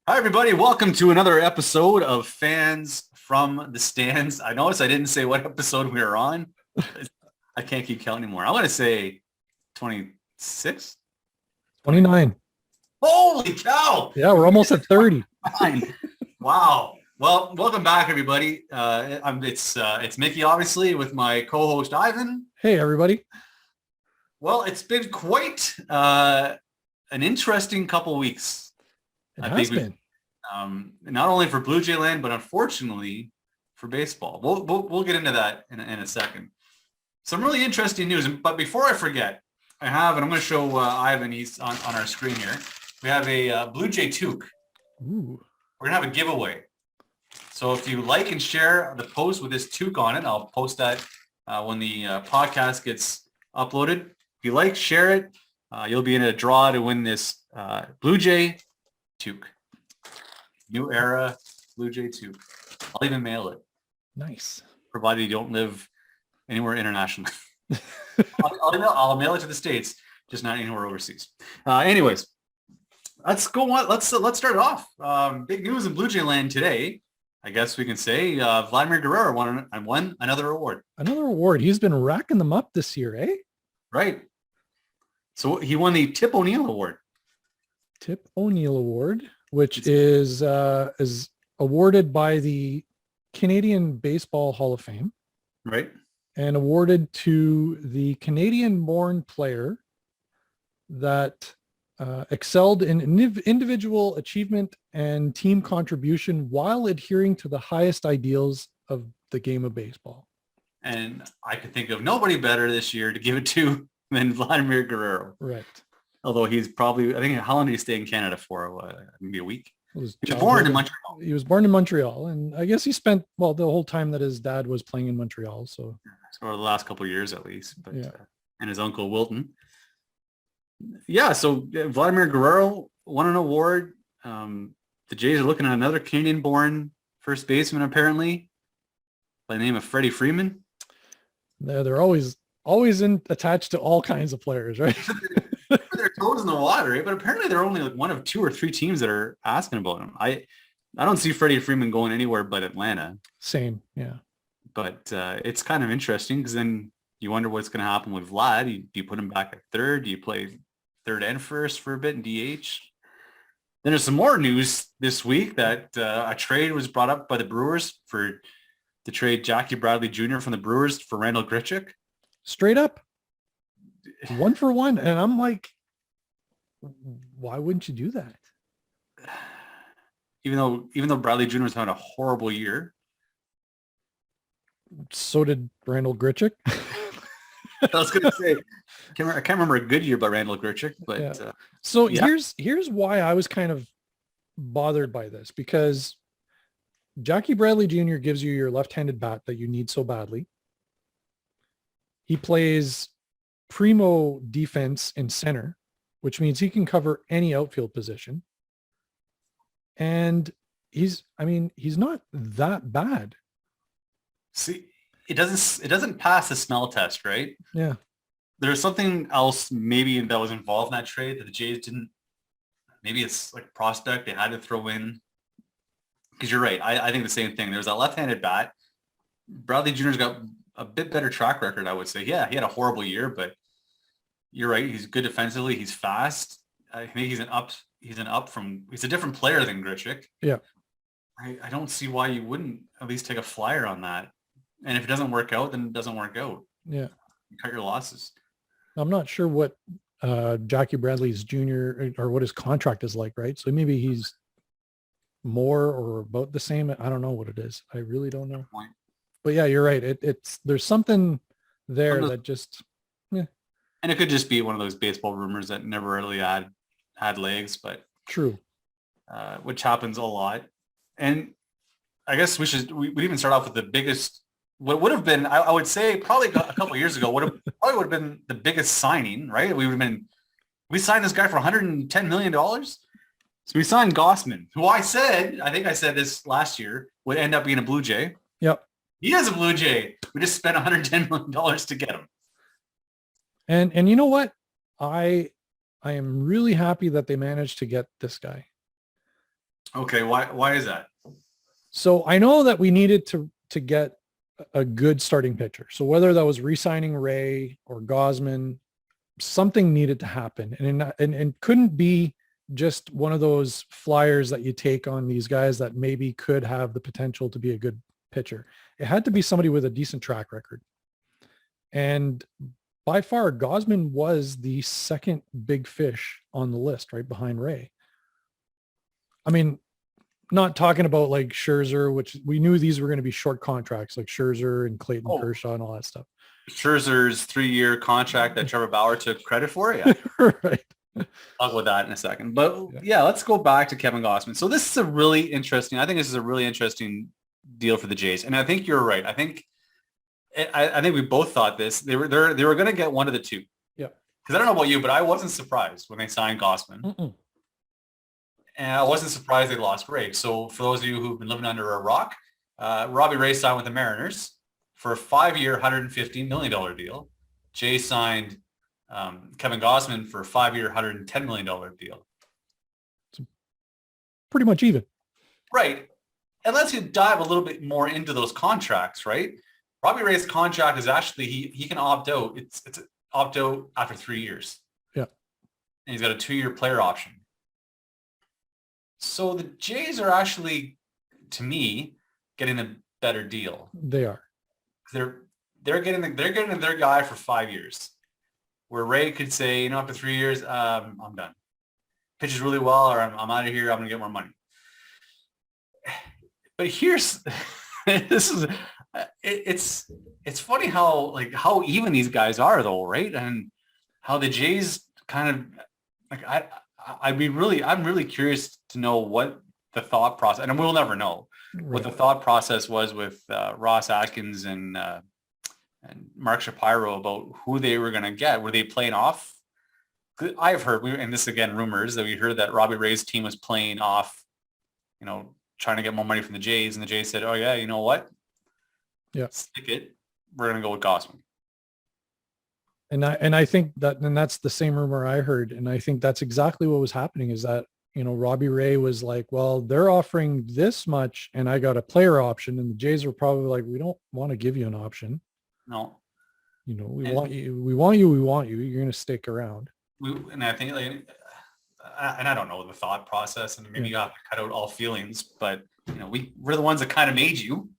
Hi, everybody. Welcome to another episode of Fans from the Stands. I noticed I didn't say what episode we were on. I can't keep count anymore. I want to say 26? 29. Holy cow. Yeah, we're almost at 30. Wow. Well, welcome back, everybody. It's Mickey, obviously, with my co-host, Ivan. Hey, everybody. Well, it's been quite an interesting couple of weeks. It has been. Not only for Blue Jay land, but unfortunately for baseball. We'll get into that in a second. Some really interesting news. But before I forget, and I'm going to show Ivan, he's on our screen here. We have a Blue Jay toque. Ooh. We're going to have a giveaway. So if you like and share the post with this toque on it, I'll post that when the podcast gets uploaded. If you like, share it. You'll be in a draw to win this Blue Jay toque. New era Blue Jay toque. I'll even mail it. Nice. Provided you don't live anywhere internationally. I'll mail it to the States, just not anywhere overseas. Anyways, let's go on. Let's start off. Big news in Blue Jay land today. I guess we can say Vladdy Jr. won another award. Another award. He's been racking them up this year, eh? Right. So he won the Tip O'Neill Award. Tip O'Neill Award, which is awarded by the Canadian Baseball Hall of Fame. Right. And awarded to the Canadian-born player that excelled in individual achievement and team contribution while adhering to the highest ideals of the game of baseball. And I could think of nobody better this year to give it to than Vladdy Jr. Right. Although he's probably, I think, how long did he stay in Canada for? Maybe a week? He was born in Montreal. He was born in Montreal. And I guess he spent, the whole time that his dad was playing in Montreal. So or the last couple of years at least. But yeah. And his uncle Wilton. Yeah, so Vladdy Jr. won an award. The Jays are looking at another Canadian-born first baseman, apparently, by the name of Freddie Freeman. They're always attached to all kinds of players, right? Their toes in the water, right? But apparently they're only like one of two or three teams that are asking about him. I don't see Freddie Freeman going anywhere but Atlanta. Same, yeah. But it's kind of interesting because then you wonder what's going to happen with Vlad. Do you put him back at third? Do you play third and first for a bit in DH? Then there's some more news this week that a trade was brought up by the Brewers to trade Jackie Bradley Jr. from the Brewers for Randall Grichuk. Straight up. 1 for 1. And I'm like, why wouldn't you do that? Even though Bradley Jr. was having a horrible year. So did Randall Grichuk. I was going to say, I can't remember a good year by Randall Grichuk, but yeah. So here's why I was kind of bothered by this, because Jackie Bradley Jr. gives you your left-handed bat that you need so badly. He plays primo defense in center, which means he can cover any outfield position. And he's not that bad. See, it doesn't pass the smell test, right? Yeah. There's something else maybe that was involved in that trade that the Jays didn't. Maybe it's like prospect they had to throw in. Because you're right. I think the same thing. There's that left-handed bat. Bradley Jr.'s got a bit better track record, I would say. Yeah, he had a horrible year, but you're right. He's good defensively. He's fast. I think he's a different player than Grichuk. Yeah. I don't see why you wouldn't at least take a flyer on that. And if it doesn't work out, then it doesn't work out. Yeah. You cut your losses. I'm not sure what Jackie Bradley's Jr. or what his contract is like, right? So maybe he's more or about the same. I don't know what it is. I really don't know. But yeah, you're right. There's something there that just, yeah. And it could just be one of those baseball rumors that never really had legs, but true. Which happens a lot. And I guess we'd even start off with the biggest, what would have been, I would say probably a couple of years ago, would have been the biggest signing, right? We signed this guy for $110 million. So we signed Gossman, who I think I said this last year, would end up being a Blue Jay. Yep. He is a Blue Jay. We just spent $110 million to get him. And you know what? I am really happy that they managed to get this guy. Okay, why is that? So I know that we needed to get a good starting pitcher. So whether that was re-signing Ray or Gossman, something needed to happen, and couldn't be just one of those flyers that you take on these guys that maybe could have the potential to be a good pitcher. It had to be somebody with a decent track record. And by far, Gossman was the second big fish on the list, right behind Ray. I mean, not talking about like Scherzer, which we knew these were going to be short contracts, like Scherzer and Clayton Kershaw and all that stuff. Scherzer's 3-year contract that Trevor Bauer took credit for. Yeah. Right. I'll go with that in a second. But yeah, let's go back to Kevin Gossman. So this is a really interesting deal for the Jays. And I think you're right. I think we both thought this. They were going to get one of the two. Yeah. Because I don't know about you, but I wasn't surprised when they signed Gossman. Mm-mm. And I wasn't surprised they lost Ray. So for those of you who've been living under a rock, Robbie Ray signed with the Mariners for a 5-year, $115 million deal. Jay signed Kevin Gossman for a 5-year, $110 million deal. Pretty much even. Right. And let's dive a little bit more into those contracts, right? Robbie Ray's contract is actually, he can opt out. It's opt out after 3 years. Yeah. And he's got a 2-year player option. So the Jays are actually, to me, getting a better deal. They are. They're getting their guy for 5 years. Where Ray could say, after 3 years, I'm done. Pitches really well, or I'm out of here. I'm going to get more money. But here's, it's funny how even these guys are though, right? And how the Jays kind of I'm really curious to know what the thought process, and we'll never know what the thought process was with Ross Atkins and Mark Shapiro about who they were going to get. Were they playing off? I've heard, and this again, rumors that we heard that Robbie Ray's team was playing off, trying to get more money from the Jays, and the Jays said, "Oh yeah, you know what? Yeah, stick it. We're going to go with Gossman." And I think that's the same rumor I heard, and I think that's exactly what was happening. Is that Robbie Ray was like, well, they're offering this much, and I got a player option, and the Jays were probably like, we don't want to give you an option. No. We want you. You're going to stick around. And I think, and I don't know the thought process, and maybe you have to cut out all feelings, but we're the ones that kind of made you,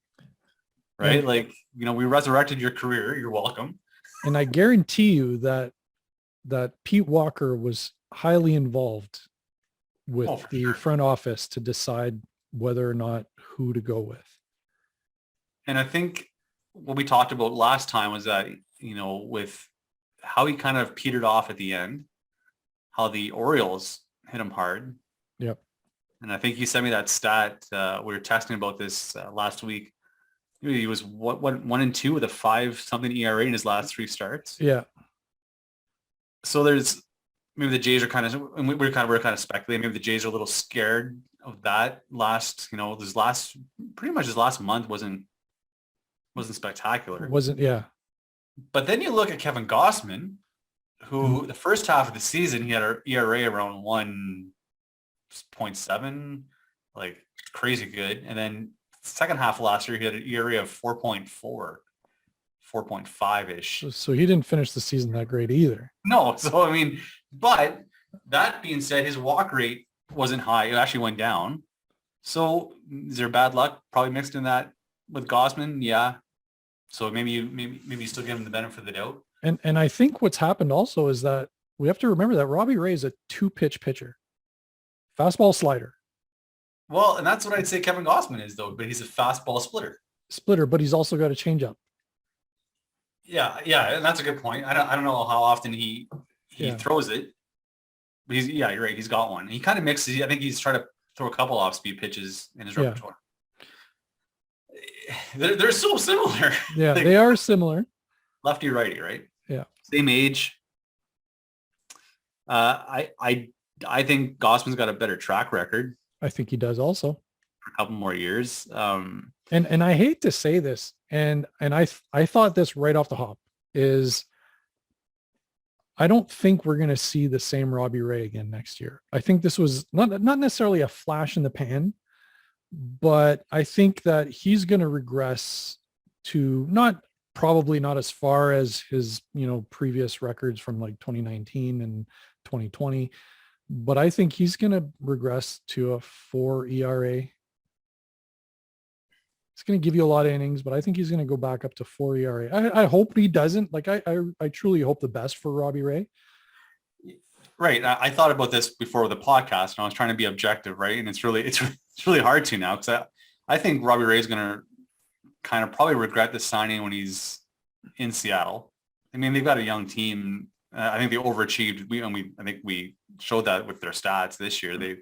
right? Yeah. We resurrected your career. You're welcome. And I guarantee you that Pete Walker was highly involved with the front office to decide whether or not who to go with. And I think what we talked about last time was that, with how he kind of petered off at the end, how the Orioles hit him hard. Yep. And I think you sent me that stat. We were texting about this last week. He was 1-2 with a 5-something ERA in his last 3 starts. Yeah. So there's maybe the Jays are kind of, and we're kind of speculating. Maybe the Jays are a little scared of that pretty much his last month wasn't spectacular. Yeah. But then you look at Kevin Gossman, who the first half of the season, he had an ERA around 1.7, like crazy good. And then second half of last year, he had an ERA of 4.4, 4.5-ish. So he didn't finish the season that great either. No. So, but that being said, his walk rate wasn't high. It actually went down. So is there bad luck probably mixed in that with Gossman? Yeah. So maybe you still give him the benefit of the doubt. And I think what's happened also is that we have to remember that Robbie Ray is a 2-pitch pitcher. Fastball, slider. Well, and that's what I'd say Kevin Gossman is, though, but he's a fastball splitter. But he's also got a changeup. Yeah, and that's a good point. I don't know how often he throws it. But you're right. He's got one. He kind of mixes. I think he's trying to throw a couple off-speed pitches in his repertoire. They're so similar. Yeah, they are similar. Lefty, righty, right? Yeah. Same age. I think Gossman's got a better track record. I think he does also. For a couple more years. And I hate to say this, and I thought this right off the hop is I don't think we're going to see the same Robbie Ray again next year. I think this was not necessarily a flash in the pan, but I think that he's going to regress to probably not as far as his, previous records from like 2019 and 2020, but I think he's going to regress to a 4 ERA. It's going to give you a lot of innings, but I think he's going to go back up to 4 ERA. I hope he doesn't. Like I truly hope the best for Robbie Ray. Right. I thought about this before the podcast, and I was trying to be objective, right? And it's really hard to now, because I think Robbie Ray is going to kind of probably regret the signing when he's in Seattle. I mean, they've got a young team. I think they overachieved. I think we showed that with their stats this year. They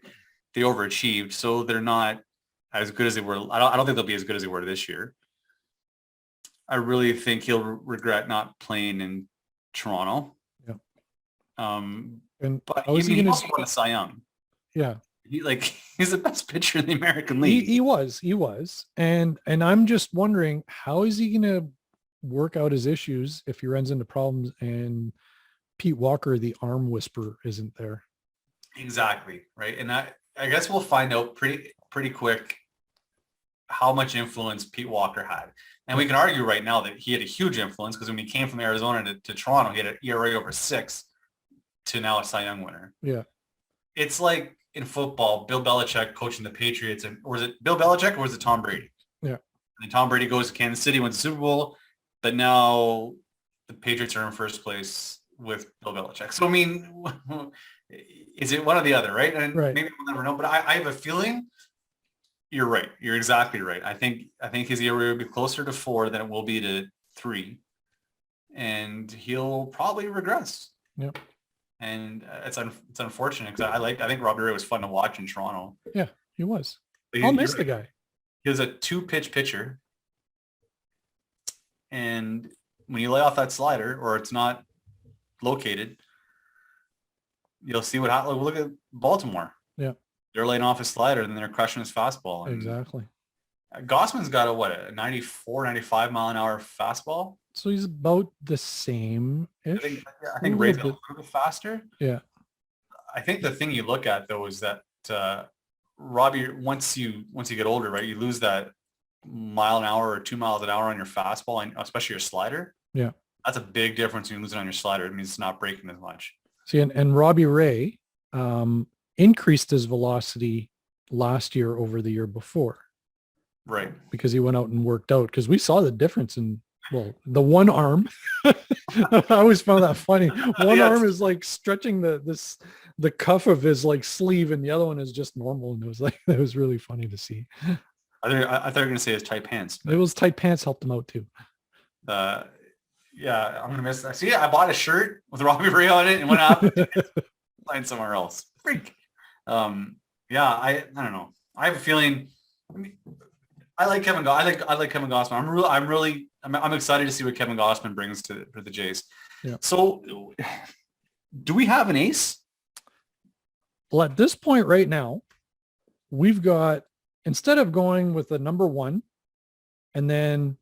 overachieved, so they're not as good as they were. I don't think they'll be as good as they were this year. I really think he'll regret not playing in Toronto. Yeah. But he also won a Cy Young. Yeah. He's the best pitcher in the American League. He was. And I'm just wondering, how is he going to work out his issues if he runs into problems and Pete Walker, the arm whisperer, isn't there? Exactly. Right. And I guess we'll find out pretty quick how much influence Pete Walker had. And we can argue right now that he had a huge influence, because when he came from Arizona to Toronto, he had an ERA over 6 to now a Cy Young winner. Yeah. It's like in football, Bill Belichick coaching the Patriots, or was it Bill Belichick or was it Tom Brady? Yeah. And Tom Brady goes to Kansas City, wins the Super Bowl, but now the Patriots are in first place with Bill Belichick. So, I mean, is it one or the other, right? And right. Maybe we'll never know, but I have a feeling you're right. You're exactly right. I think his ERA will be closer to 4 than it will be to 3. And he'll probably regress. Yep. And it's unfortunate, because I think Robbie Ray was fun to watch in Toronto. Yeah, he was. I'll miss the guy. He was a 2-pitch pitcher. And when you lay off that slider, or it's not located, you'll see what happens. Look at Baltimore. Yeah. They're laying off his slider, and then they're crushing his fastball. And exactly. Gossman's got a 94, 95 mile an hour fastball. So he's about the same. I think Ray's a little bit faster. Yeah. I think the thing you look at, though, is that Robbie, once you get older, right, you lose that mile an hour or 2 miles an hour on your fastball, and especially your slider. Yeah. That's a big difference when you lose it on your slider. It means it's not breaking as much. See, and Robbie Ray increased his velocity last year over the year before. Right. Because he went out and worked out. Because we saw the difference in, the one arm. I always found that funny. One arm is like stretching the cuff of his like sleeve, and the other one is just normal. And it was really funny to see. I thought you were going to say his tight pants. It was tight pants helped him out too. Yeah, I'm going to miss that. See, I bought a shirt with Robbie Ray on it, and what happened? Find somewhere else. Freak. Yeah, I don't know. I have a feeling. I like Kevin. I like Kevin Gossman. I'm excited to see what Kevin Gossman brings to the Jays. Yeah. So, do we have an ace? Well, at this point right now, we've got, instead of going with a number 1 and then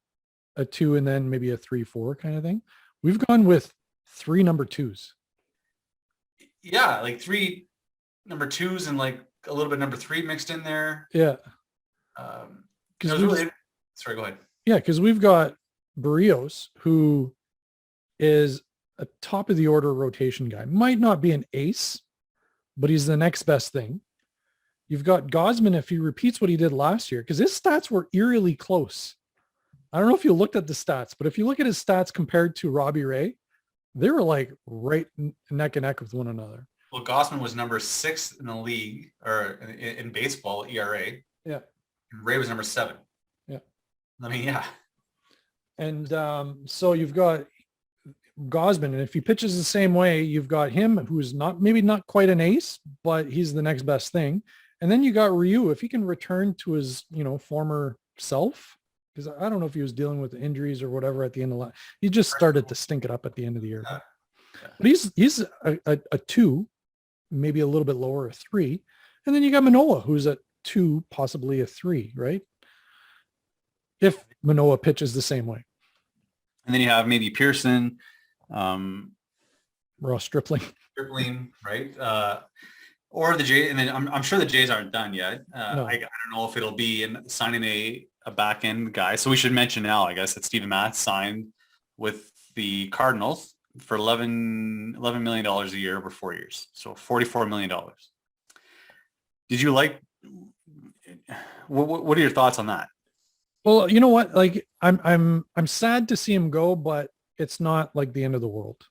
a 2 and then maybe a 3-4 kind of thing, we've gone with 3 number 2s. Yeah, like 3 number 2s and like a little bit number 3 mixed in there. Yeah. Sorry, go ahead. Yeah, because we've got Barrios, who is a top of the order rotation guy. Might not be an ace, but he's the next best thing. You've got Gossman, if he repeats what he did last year, because his stats were eerily close. I don't know if you looked at the stats, but if you look at his stats compared to Robbie Ray, they were like right neck and neck with one another. Well, Gossman was number 6 in the league, or in baseball ERA. Yeah. And Ray was number 7. Yeah. I mean, yeah. And so you've got Gossman, and if he pitches the same way, you've got him, who's maybe not quite an ace, but he's the next best thing. And then you got Ryu, if he can return to his, former self, because I don't know if he was dealing with injuries or whatever at the end of he just started to stink it up at the end of the year. Yeah. But he's a 2, maybe a little bit lower, a 3. And then you got Manoah, who's a 2, possibly a 3, right? If Manoah pitches the same way. And then you have maybe Pearson, Ross Stripling. Stripling, right? Or the Jays, and then I'm sure the Jays aren't done yet. No. I don't know if it'll be in signing a back end guy. So we should mention now, I guess, that Steven Matz signed with the Cardinals for $11 million a year over 4 years. So $44 million. Did you like, what are your thoughts on that? Well, you know what? Like I'm sad to see him go, but it's not like the end of the world.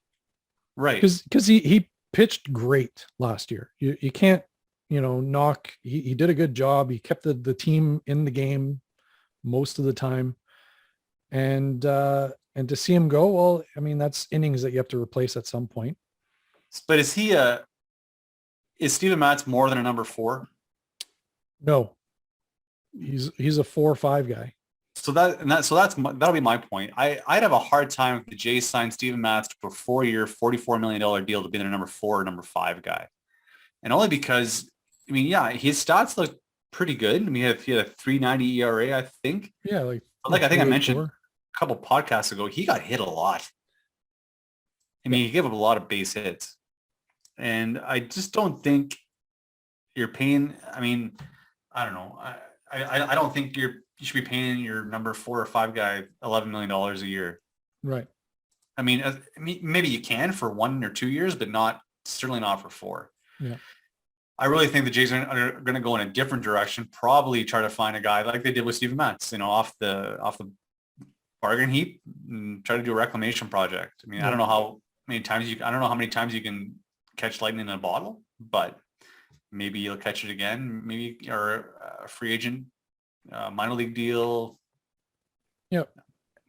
Right. Because he pitched great last year. You can't, knock. He did a good job. He kept the team in the game most of the time. And to see him go, well, I mean, that's innings that you have to replace at some point. But is Steven Matz more than a number 4? No, he's a 4 or 5 guy. So that'll be my point. I'd have a hard time if the Jays signed Steven Matz to a 4-year, $44 million deal to be their number 4 or number 5 guy. And only because, I mean, yeah, his stats look pretty good. I mean, he had a 3.90 ERA, I think. Yeah. Like I think I mentioned a couple podcasts ago, he got hit a lot. I mean, he gave up a lot of base hits. And I just don't think you're paying, I mean, I don't know. I don't think you should be paying your number 4 or 5 guy $11 million a year. Right. I mean, maybe you can for 1 or 2 years, but certainly not for 4. Yeah. I really think the Jays are going to go in a different direction. Probably try to find a guy like they did with Steven Matz, off the bargain heap, and try to do a reclamation project. I mean, I don't know how many times you can catch lightning in a bottle, but maybe you'll catch it again. Maybe or a free agent, minor league deal. Yeah.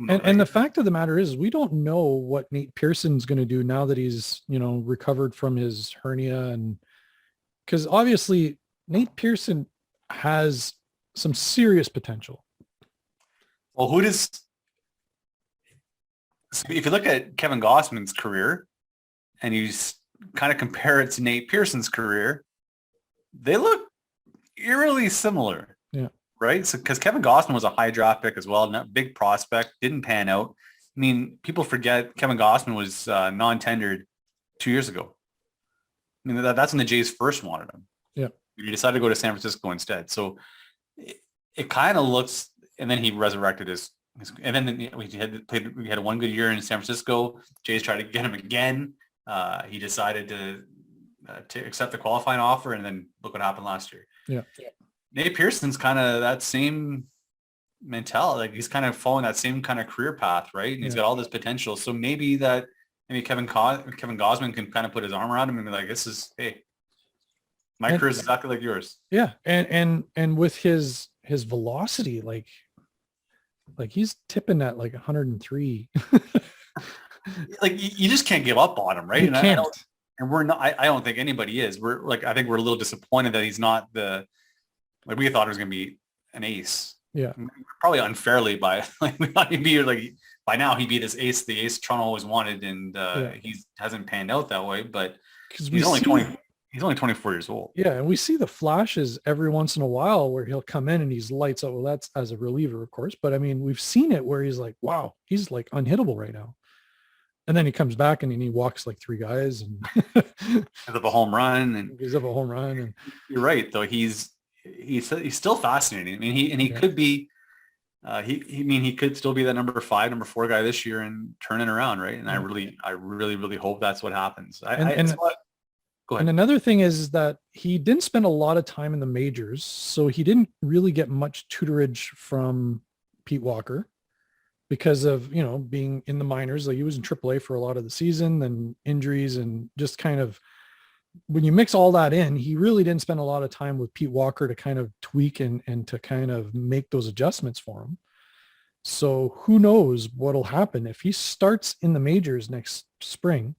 And the fact of the matter is, we don't know what Nate Pearson's going to do now that he's, recovered from his hernia. And because obviously Nate Pearson has some serious potential. Well, if you look at Kevin Gossman's career and you kind of compare it to Nate Pearson's career, they look eerily similar. Yeah. Right? So, because Kevin Gossman was a high draft pick as well, not big prospect, didn't pan out. I mean, people forget Kevin Gossman was non-tendered 2 years ago. I mean, that's when the Jays first wanted him. Yeah. He decided to go to San Francisco instead. So it kind of looks, and then he resurrected his and then we had one good year in San Francisco. Jays tried to get him again. He decided to accept the qualifying offer, and then look what happened last year. Yeah. Nate Pearson's kind of that same mentality. Like, he's kind of following that same kind of career path, right? And he's got all this potential. So maybe Kevin Gossman can kind of put his arm around him and be like, hey, my career is exactly like yours. Yeah. And with his velocity, like he's tipping at like 103. Like, you just can't give up on him, right? You can't. And we're not, I don't think anybody is. I think we're a little disappointed that he's not we thought he was going to be an ace. Yeah. Probably unfairly we thought he'd be by now he'd be the ace Toronto always wanted. And he hasn't panned out that way, but he's only 24 years old. Yeah. And we see the flashes every once in a while where he'll come in and he's lights out. Well, that's as a reliever, of course. But I mean, we've seen it where he's like, wow, he's like unhittable right now. And then he comes back and he walks like 3 guys and gives up a home run. And you're right, though. He's still fascinating. I mean, he could be, he could still be that number 5, number 4 guy this year and turn it around, right? And I really hope that's what happens. Go ahead. And another thing is that he didn't spend a lot of time in the majors, so he didn't really get much tutorage from Pete Walker because of, being in the minors. Like, he was in AAA for a lot of the season, and injuries, and just kind of, when you mix all that in, he really didn't spend a lot of time with Pete Walker to kind of tweak and to kind of make those adjustments for him. So who knows what'll happen if he starts in the majors next spring.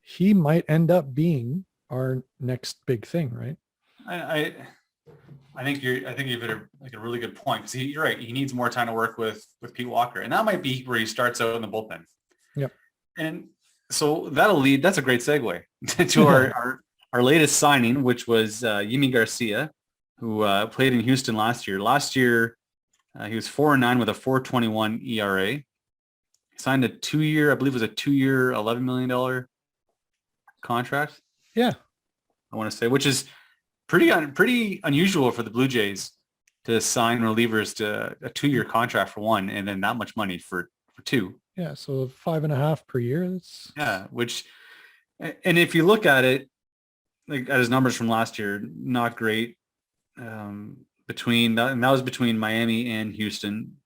He might end up being our next big thing, right? I think you've hit a really good point, because you're right. He needs more time to work with Pete Walker, and that might be where he starts out in the bullpen. Yep. And so that's a great segue to our latest signing, which was Yimi Garcia, who played in Houston last year. Last year, he was 4-9 with a 4.21 ERA. He signed a 2-year, I believe it was a 2-year, $11 million contract. Yeah. I want to say, which is pretty unusual for the Blue Jays to sign relievers to a 2-year contract for one, and then that much money for two. Yeah. So 5.5 per year. That's Yeah, and if you look at it, like at his numbers from last year, not great. Between that, and that was between Miami and Houston.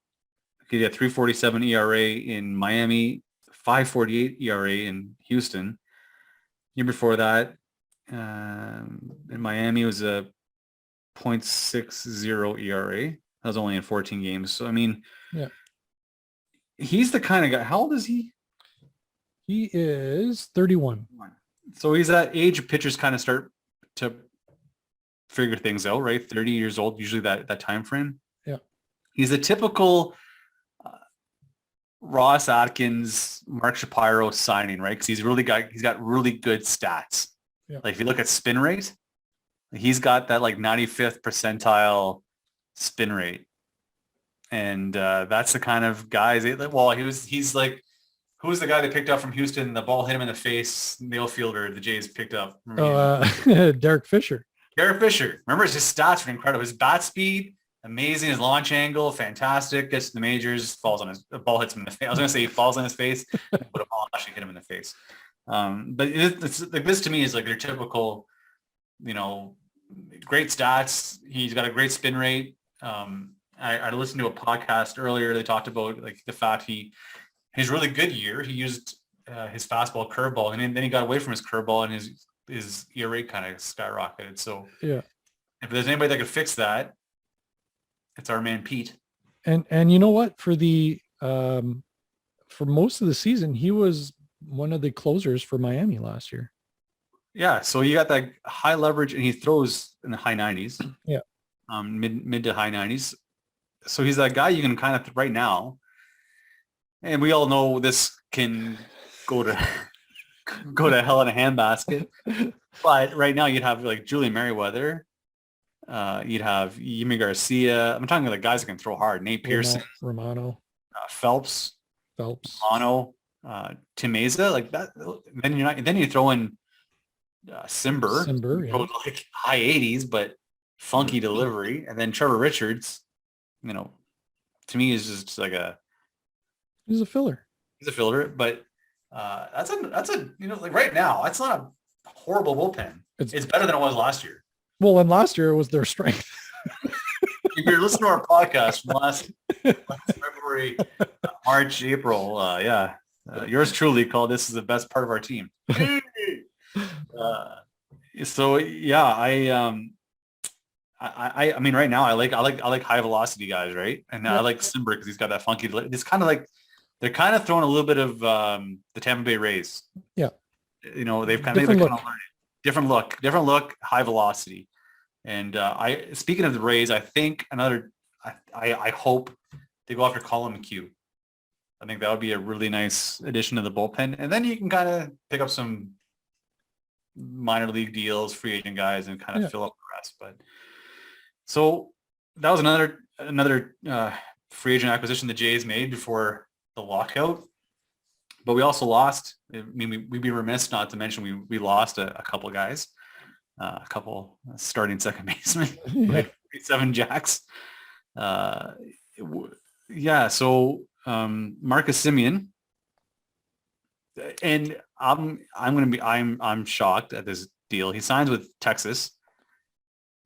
He had 3.47 ERA in Miami, 5.48 ERA in Houston. Year before that, in Miami was a 0.60 ERA. That was only in 14 games. So I mean, yeah. he's the kind of guy. How old is he? He is 31. So he's that age of pitchers kind of start to figure things out, right? 30 years old, usually that time frame. Yeah. He's a typical Ross Atkins, Mark Shapiro signing, right? Because he's got really good stats. Yeah. Like if you look at spin rate, he's got that like 95th percentile spin rate. And that's the kind of guys. Well, he's like, who was the guy they picked up from Houston? The ball hit him in the face. The outfielder the Jays picked up. Derek Fisher. Derek Fisher. Remember, his stats were incredible. His bat speed, amazing. His launch angle, fantastic. Gets to the majors, a ball hits him in the face. I was going to say he falls on his face, but a ball actually hit him in the face. But it's like, this to me is like their typical, great stats. He's got a great spin rate. I listened to a podcast earlier. They talked about like the fact his really good year, he used his fastball curveball, and then he got away from his curveball, and his ERA kind of skyrocketed. So yeah, if there's anybody that could fix that, it's our man Pete. And you know what? For most of the season, he was one of the closers for Miami last year. Yeah, so you got that high leverage, and he throws in the high 90s. Yeah, mid to high 90s. So he's that guy you can kind of right now. And we all know this can go to hell in a handbasket. But right now you'd have like Julian Merriweather. You'd have Yimi Garcia. I'm talking about the guys that can throw hard. Nate Pearson. Romano. Phelps. Romano. Tim Meza. Like that. Then you throw in Simber. Yeah. Like high 80s, but funky delivery. And then Trevor Richards, to me is just like he's a filler. He's a filler, but that's a like right now, that's not a horrible bullpen. It's better than it was last year. Well, and last year it was their strength. If you're listening to our podcast from last February, March, April, yours truly called this is the best part of our team. So yeah, I mean, right now I like high velocity guys, right? And I like Simber because he's got that funky. It's kind of like they're kind of throwing a little bit of the Tampa Bay Rays. Yeah, they've kind of learned it. Different look, high velocity. And speaking of the Rays, I think I hope they go after Colin McHugh. I think that would be a really nice addition to the bullpen, and then you can kind of pick up some minor league deals, free agent guys, and kind of fill up the rest. But so that was another free agent acquisition the Jays made before the lockout. But we also lost. I mean, we'd be remiss not to mention we lost a couple of guys, a couple starting second basemen, like 7 Jacks. So Marcus Semien, and I'm shocked at this deal. He signs with Texas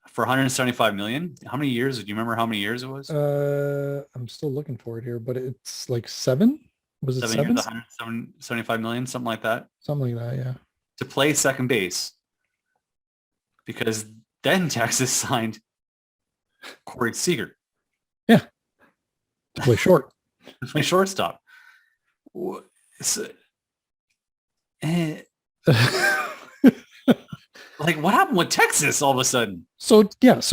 for $175 million. How many years? Do you remember how many years it was? I'm still looking for it here, but it's like 7. Was it 7? 175 million, something like that. Something like that, yeah. To play second base, because then Texas signed Corey Seager. Yeah. To play short. To play shortstop. So, like, what happened with Texas all of a sudden? So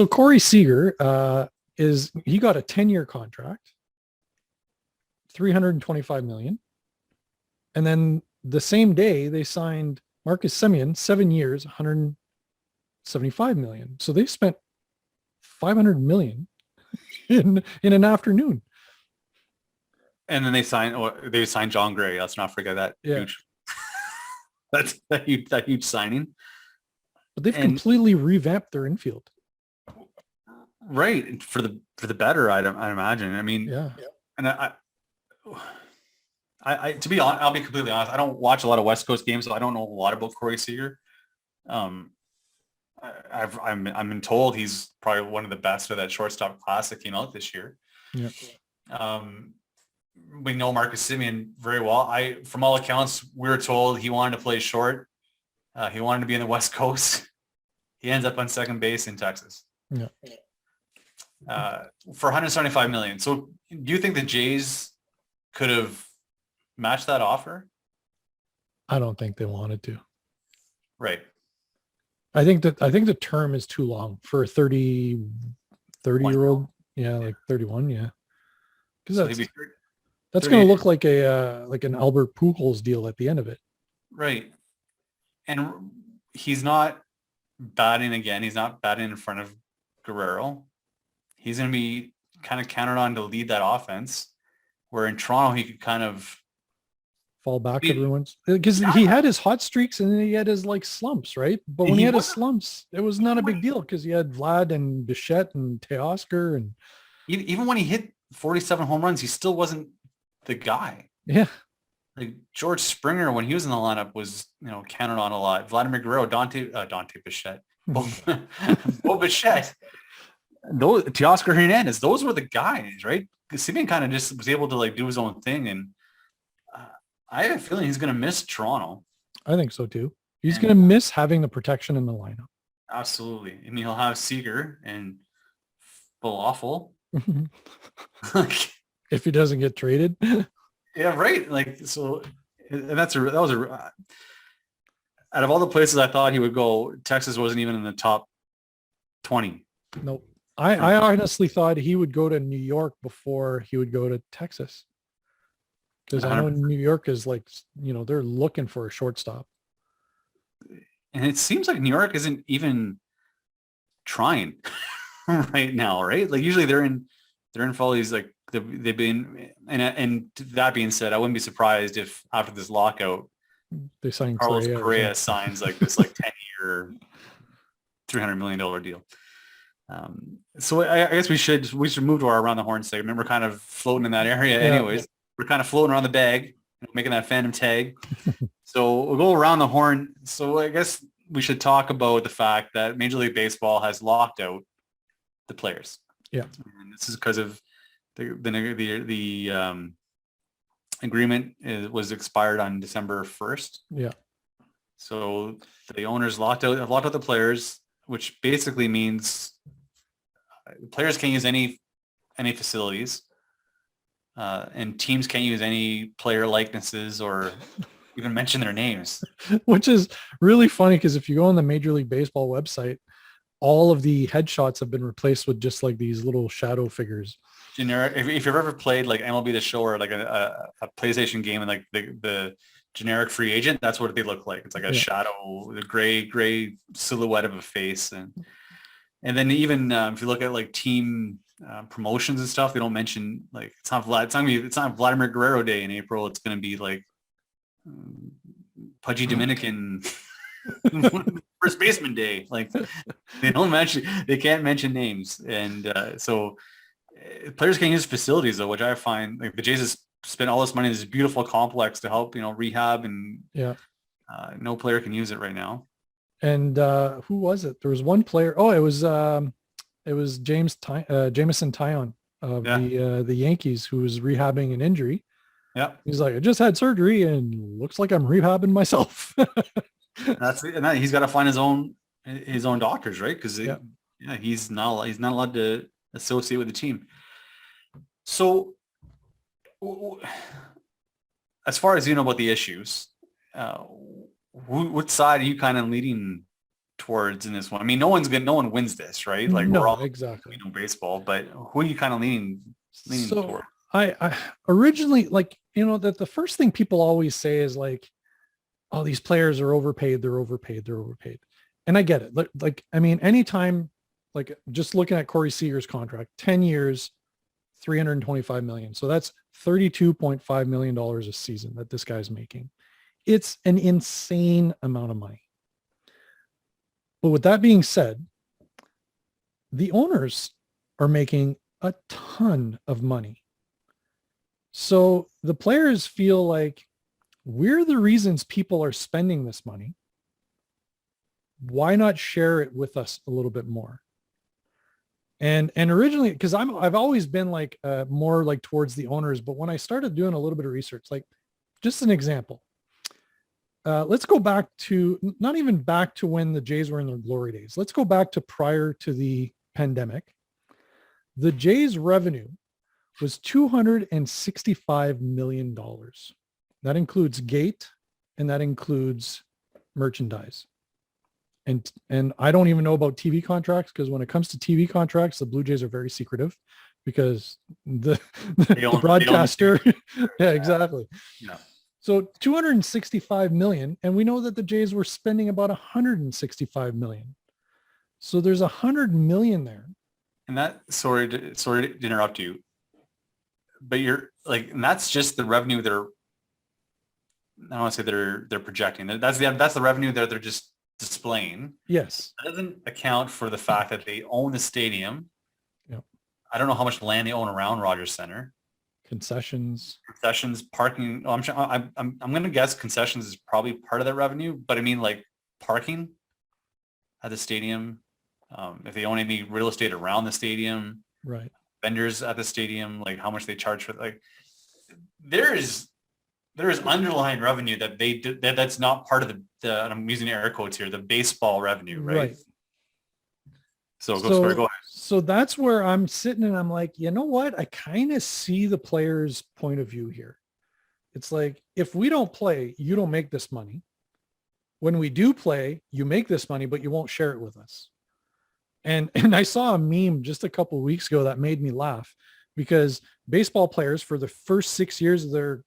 Corey Seager he got a 10-year contract, $325 million. And then the same day they signed Marcus Semien, 7 years, $175 million. So they spent $500 million in an afternoon. And then they signed John Gray. Let's not forget that. Yeah. That's that huge signing. But they've And completely revamped their infield. right for the better, I'd imagine. I mean, Yeah. and to be honest, I'll be completely honest. I don't watch a lot of West Coast games, so I don't know a lot about Corey Seager. Um, I'm been told he's probably one of the best of that shortstop class that came out this year. Yeah. We know Marcus Simeon very well. From all accounts, we were told he wanted to play short. He wanted to be in the West Coast. He ends up on second base in Texas. Yeah. For 175 million. So do you think the Jays could have matched that offer? I don't think they wanted to. Right. I think the term is too long for a 30-year-old. Yeah, like 31. Yeah. Because So that's going to look like an Albert Pujols deal at the end of it. right. And he's not batting again. He's not batting in front of Guerrero. He's going to be kind of counted on to lead that offense, where in Toronto, he could kind of fall back every once, because he had his hot streaks and then he had his like slumps, right? But when he had his slumps, it was not a big deal because he had Vlad and Bichette and Teoscar, and even when he hit 47 home runs, he still wasn't the guy. Yeah. Like George Springer, when he was in the lineup, was, counted on a lot. Vladimir Guerrero, Dante Bichette, Bo Bichette, Teoscar Hernandez, those were the guys, right? Simeon kind of just was able to like do his own thing, and I have a feeling he's going to miss Toronto. I think so too. He's going to miss having the protection in the lineup. Absolutely. I mean, he'll have Seager and Falafel. If he doesn't get traded. Yeah, right. Like, so, and that was out of all the places I thought he would go, Texas wasn't even in the top 20. Nope. I honestly thought he would go to New York before he would go to Texas. Because I know New York is like, they're looking for a shortstop. And it seems like New York isn't even trying right now, right? Like usually they're in for all these, like they've been, and that being said, I wouldn't be surprised if after this lockout, they sign Carlos Correa signs like this like 10-year, $300 million deal. So I guess we should move to our around the horn segment. We're kind of floating in that area anyways. We're kind of floating around the bag, making that phantom tag. So we'll go around the horn. So I guess we should talk about the fact that Major League Baseball has locked out the players. Yeah. And this is because of the agreement was expired on December 1st. Yeah. So the owners have locked out the players, which basically means players can't use any facilities, and teams can't use any player likenesses or even mention their names. Which is really funny because if you go on the Major League Baseball website, all of the headshots have been replaced with just like these little shadow figures. Generic. If you've ever played like MLB The Show or like a PlayStation game and like the generic free agent, that's what they look like. It's like a shadow, the gray silhouette of a face, and then even if you look at like team promotions and stuff, they don't mention like it's not Vladimir Guerrero Day in April. It's going to be like Pudgy Dominican first baseman day. Like they can't mention names, and so players can't use facilities though, which I find like the Jays has spent all this money in this beautiful complex to help rehab, and no player can use it right now. And who was it? There was one player. Oh, it was Jameson Taillon of the Yankees, who was rehabbing an injury. Yeah, he's like, I just had surgery and looks like I'm rehabbing myself. That's it. And he's got to find his own doctors, right? Because he's not allowed to associate with the team. So as far as you know about the issues, what side are you kind of leaning towards in this one? I mean, no one wins this, right? Like no, we're all exactly baseball, but who are you kind of leaning toward? I originally, like, that the first thing people always say is like, oh, these players are overpaid. They're overpaid. And I get it. Like, I mean, anytime, like just looking at Corey Seager's contract, 10 years, $325 million. So that's $32.5 million a season that this guy's making. It's an insane amount of money. But with that being said, the owners are making a ton of money. So the players feel like we're the reasons people are spending this money. Why not share it with us a little bit more? And originally, because I've always been like more like towards the owners, but when I started doing a little bit of research, like just an example, let's go back to not even back to when the Jays were in their glory days. Let's go back to prior to the pandemic. The Jays revenue was $265 million. That includes gate and that includes merchandise. And I don't even know about TV contracts, because when it comes to TV contracts, the Blue Jays are very secretive because the broadcaster. Yeah, exactly. Yeah. So 265 million. And we know that the Jays were spending about 165 million. So there's 100 million there. And that, sorry to interrupt you, but you're like, and that's just the revenue I don't want to say they're projecting. That's the revenue that they're just displaying. Yes. That doesn't account for the fact that they own the stadium. Yep. I don't know how much land they own around Rogers Center. Concessions, parking. I'm going to guess concessions is probably part of that revenue, but I mean like parking at the stadium. If they own any real estate around the stadium, right? Vendors at the stadium, like how much they charge for, like there is underlying revenue that they do, that's not part of the I'm using air quotes here, the baseball revenue, right? So go ahead. So that's where I'm sitting and I'm like, you know what? I kind of see the player's point of view here. It's like, if we don't play, you don't make this money. When we do play, you make this money, but you won't share it with us. And I saw a meme just a couple of weeks ago that made me laugh, because baseball players, for the first 6 years of their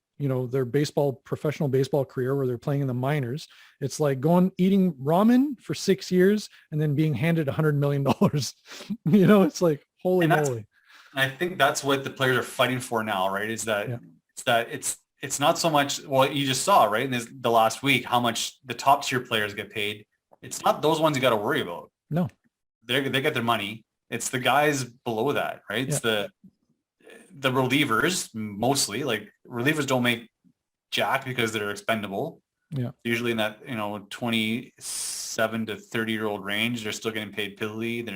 professional baseball career, where they're playing in the minors, it's like eating ramen for 6 years and then being handed $100 million. It's like, holy moly. I think that's what the players are fighting for now, right? Is that it's not so much what you just saw, right? In the last week, how much the top tier players get paid. It's not those ones you got to worry about. No. They get their money. It's the guys below that, right? It's the relievers mostly. Like relievers don't make jack because they're expendable. Yeah. Usually in that 27 to 30-year-old range, they're still getting paid piddly.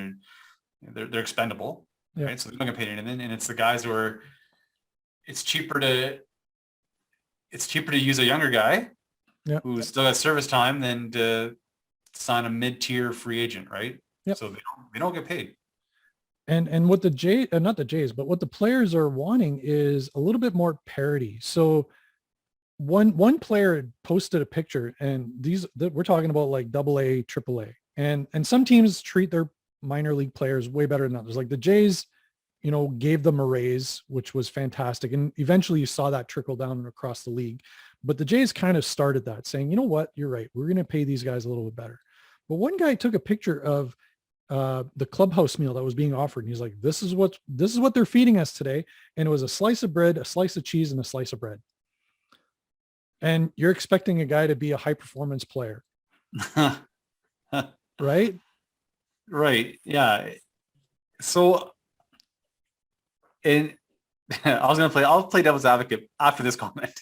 They're expendable, right? So they don't get paid anything. And it's the guys who are. It's cheaper to use a younger guy who's still got service time than to sign a mid-tier free agent, right? Yep. So they don't get paid. And what not the Jays, but what the players are wanting is a little bit more parity. So one player posted a picture, and we're talking about like AA, AAA, and some teams treat their minor league players way better than others. Like the Jays, gave them a raise, which was fantastic. And eventually you saw that trickle down across the league. But the Jays kind of started that, saying, you know what, you're right, we're going to pay these guys a little bit better. But one guy took a picture of the clubhouse meal that was being offered. And he's like, this is what they're feeding us today. And it was a slice of bread, a slice of cheese, and a slice of bread. And you're expecting a guy to be a high performance player. Right? Right. Yeah. So, and I'll play devil's advocate after this comment.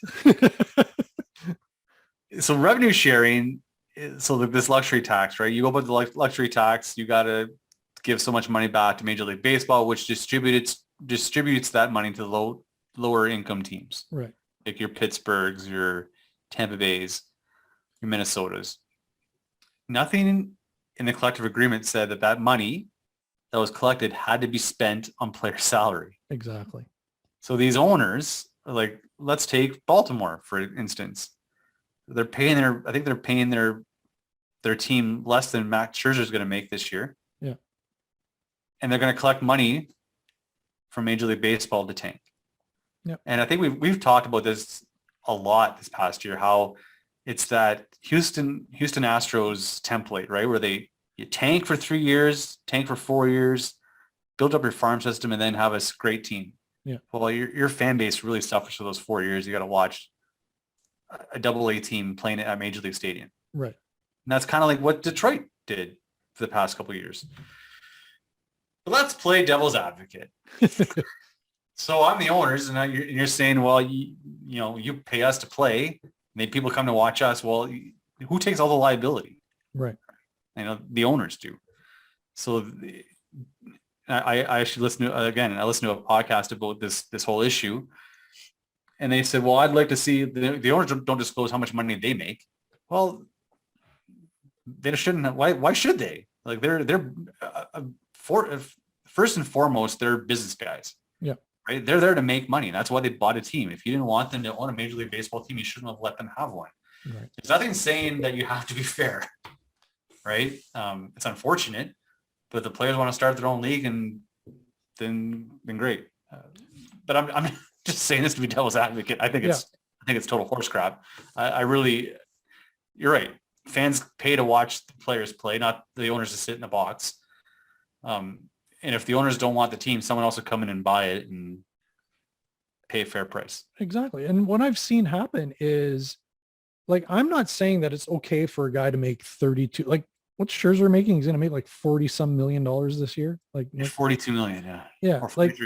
So revenue sharing, so this luxury tax, right? You go about the luxury tax, you got to give so much money back to Major League Baseball, which distributes that money to the lower income teams. Right. Like your Pittsburghs, your Tampa Bays, your Minnesotas. Nothing in the collective agreement said that money that was collected had to be spent on player salary. Exactly. So these owners are like, let's take Baltimore, for instance. They're paying their team less than Max Scherzer is going to make this year. Yeah. And they're going to collect money from Major League Baseball to tank. Yeah. And I think we've talked about this a lot this past year, how it's that Houston Astros template, right? Where you tank for 3 years, tank for 4 years, build up your farm system, and then have a great team. Yeah. Well, your fan base really suffers for those 4 years. You got to watch a double A team playing at Major League Stadium. Right. And that's kind of like what Detroit did for the past couple of years. But let's play devil's advocate. So I'm the owners, and you're saying, well, you pay us to play. Maybe people come to watch us. Well, who takes all the liability? Right. The owners do. So I actually listened to a podcast about this whole issue. And they said, well, I'd like to see the owners don't disclose how much money they make. Well, they shouldn't. Why should they? Like they're first and foremost, they're business guys. Yeah. Right. They're there to make money. That's why they bought a team. If you didn't want them to own a Major League Baseball team, you shouldn't have let them have one. Right. There's nothing saying that you have to be fair. Right. It's unfortunate, but the players want to start their own league, and then great. But I'm just saying this to be devil's advocate. I think it's total horse crap. I really, you're right. Fans pay to watch the players play, not the owners to sit in the box. And if the owners don't want the team, someone else will come in and buy it and pay a fair price. Exactly. And what I've seen happen is, like, I'm not saying that it's okay for a guy to make 32, like what Scherzer making, he's going to make like 40 some $million this year. Like 42 million. Yeah. Yeah. Like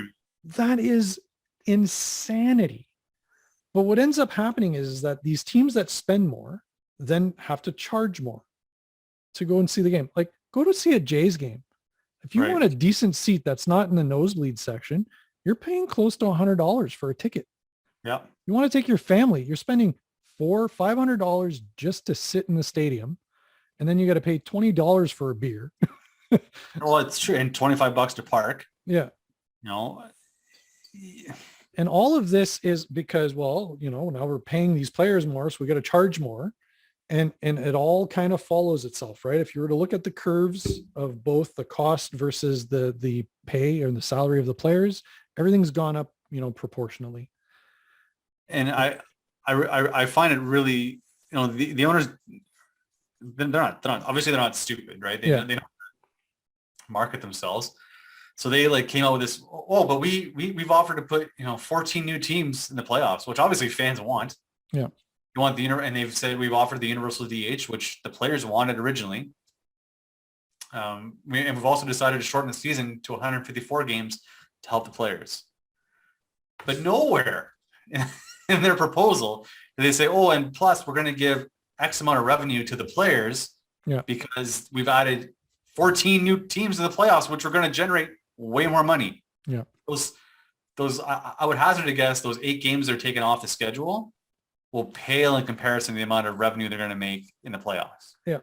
that is insanity. But what ends up happening is that these teams that spend more then have to charge more to go and see the game. Like, go to see a Jays game. If you want a decent seat that's not in the nosebleed section, you're paying close to $100 for a ticket. Yeah. You want to take your family, you're spending $500 just to sit in the stadium. And then you got to pay $20 for a beer. Well, it's true. And $25 to park. Yeah. And all of this is because, well, now we're paying these players more, so we got to charge more. And it all kind of follows itself, right? If you were to look at the curves of both the cost versus the pay or the salary of the players, everything's gone up, proportionally. And I find it really, the owners, they're not obviously they're not stupid, right? They don't market themselves. So they came out with this, but we've offered to put, 14 new teams in the playoffs, which obviously fans want. Yeah. You want and they've said we've offered the universal DH, which the players wanted originally. And we've also decided to shorten the season to 154 games to help the players. But nowhere in their proposal do they say, and plus we're going to give X amount of revenue to the players because we've added 14 new teams to the playoffs, which are going to generate way more money. Yeah. Those I would hazard a guess those 8 games they're taking off the schedule will pale in comparison to the amount of revenue they're going to make in the playoffs. Yeah.